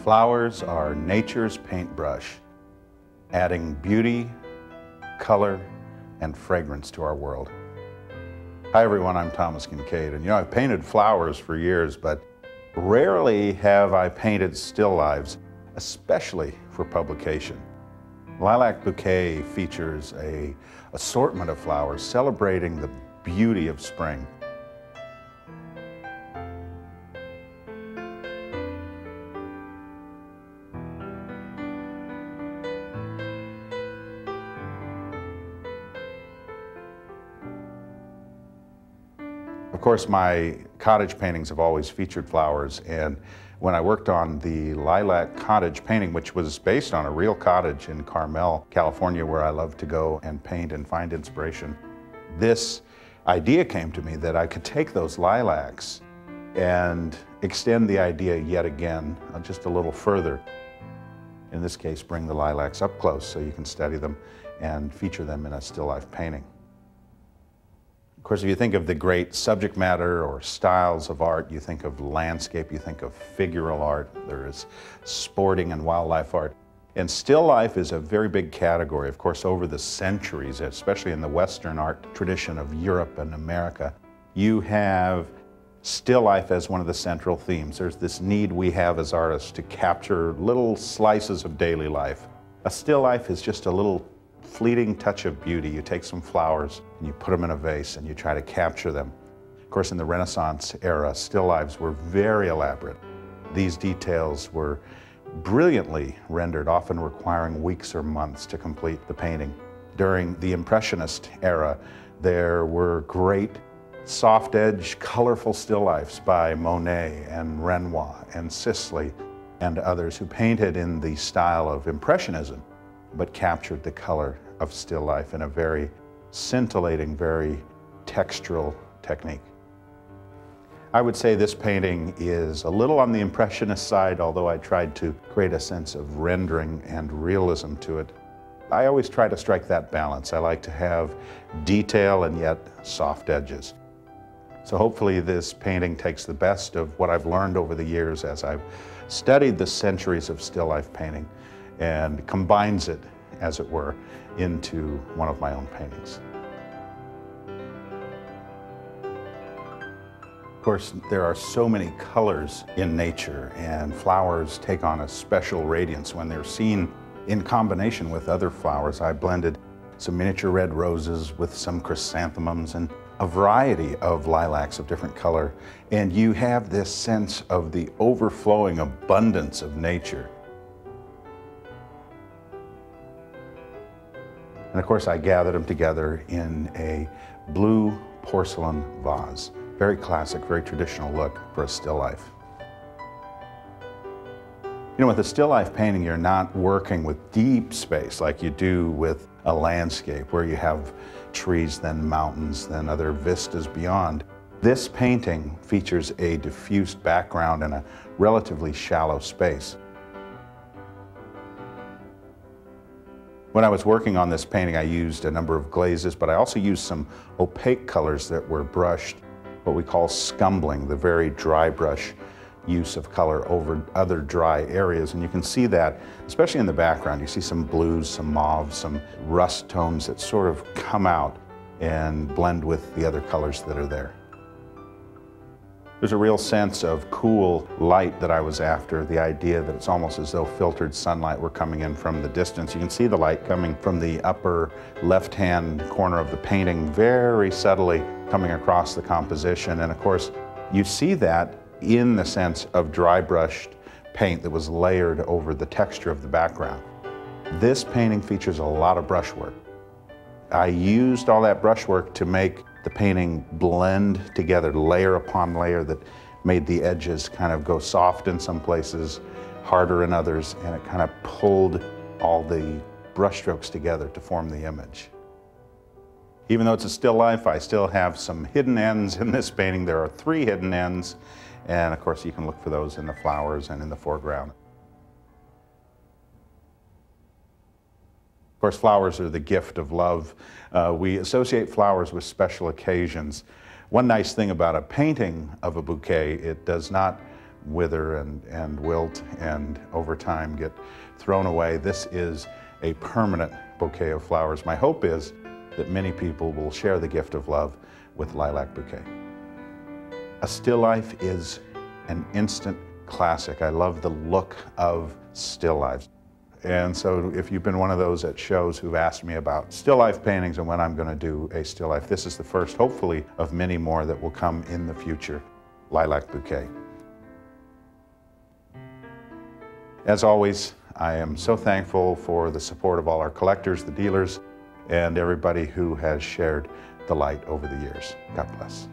Flowers are nature's paintbrush, adding beauty, color, and fragrance to our world. Hi everyone, I'm Thomas Kinkade, and I've painted flowers for years, but rarely have I painted still lifes, especially for publication. Lilac Bouquet features an assortment of flowers celebrating the beauty of spring. Of course, my cottage paintings have always featured flowers, and when I worked on the Lilac cottage painting, which was based on a real cottage in Carmel, California, where I love to go and paint and find inspiration, this idea came to me that I could take those lilacs and extend the idea yet again, just a little further. In this case, bring the lilacs up close so you can study them and feature them in a still life painting. Of course, if you think of the great subject matter or styles of art, you think of landscape, you think of figural art, there is sporting and wildlife art. And still life is a very big category. Of course, over the centuries, especially in the Western art tradition of Europe and America, you have still life as one of the central themes. There's this need we have as artists to capture little slices of daily life. A still life is just a little fleeting touch of beauty. You take some flowers and you put them in a vase and you try to capture them. Of course, in the Renaissance era, still lifes were very elaborate. These details were brilliantly rendered, often requiring weeks or months to complete the painting. During the Impressionist era, there were great soft-edge, colorful still lifes by Monet and Renoir and Sisley and others who painted in the style of Impressionism, but captured the color of still life in a very scintillating, very textural technique. I would say this painting is a little on the Impressionist side, although I tried to create a sense of rendering and realism to it. I always try to strike that balance. I like to have detail and yet soft edges. So hopefully this painting takes the best of what I've learned over the years as I've studied the centuries of still life painting and combines it, as it were, into one of my own paintings. Of course, there are so many colors in nature, and flowers take on a special radiance when they're seen in combination with other flowers. I blended some miniature red roses with some chrysanthemums and a variety of lilacs of different color, and you have this sense of the overflowing abundance of nature. And of course, I gathered them together in a blue porcelain vase. Very classic, very traditional look for a still life. With a still life painting, you're not working with deep space like you do with a landscape where you have trees, then mountains, then other vistas beyond. This painting features a diffused background and a relatively shallow space. When I was working on this painting, I used a number of glazes, but I also used some opaque colors that were brushed, what we call scumbling, the very dry brush use of color over other dry areas. And you can see that, especially in the background, you see some blues, some mauves, some rust tones that sort of come out and blend with the other colors that are there. There's a real sense of cool light that I was after, the idea that it's almost as though filtered sunlight were coming in from the distance. You can see the light coming from the upper left-hand corner of the painting, very subtly coming across the composition. And of course, you see that in the sense of dry brushed paint that was layered over the texture of the background. This painting features a lot of brushwork. I used all that brushwork to make the painting blend together, layer upon layer, that made the edges kind of go soft in some places, harder in others, and it kind of pulled all the brushstrokes together to form the image. Even though it's a still life, I still have some hidden ends in this painting. There are 3 hidden ends, and of course you can look for those in the flowers and in the foreground. Of course, flowers are the gift of love. We associate flowers with special occasions. One nice thing about a painting of a bouquet, it does not wither and wilt and over time get thrown away. This is a permanent bouquet of flowers. My hope is that many people will share the gift of love with Lilac Bouquet. A still life is an instant classic. I love the look of still lifes. And so if you've been one of those at shows who've asked me about still life paintings and when I'm going to do a still life, this is the first, hopefully, of many more that will come in the future. Lilac Bouquet. As always, I am so thankful for the support of all our collectors, the dealers, and everybody who has shared the light over the years. God bless.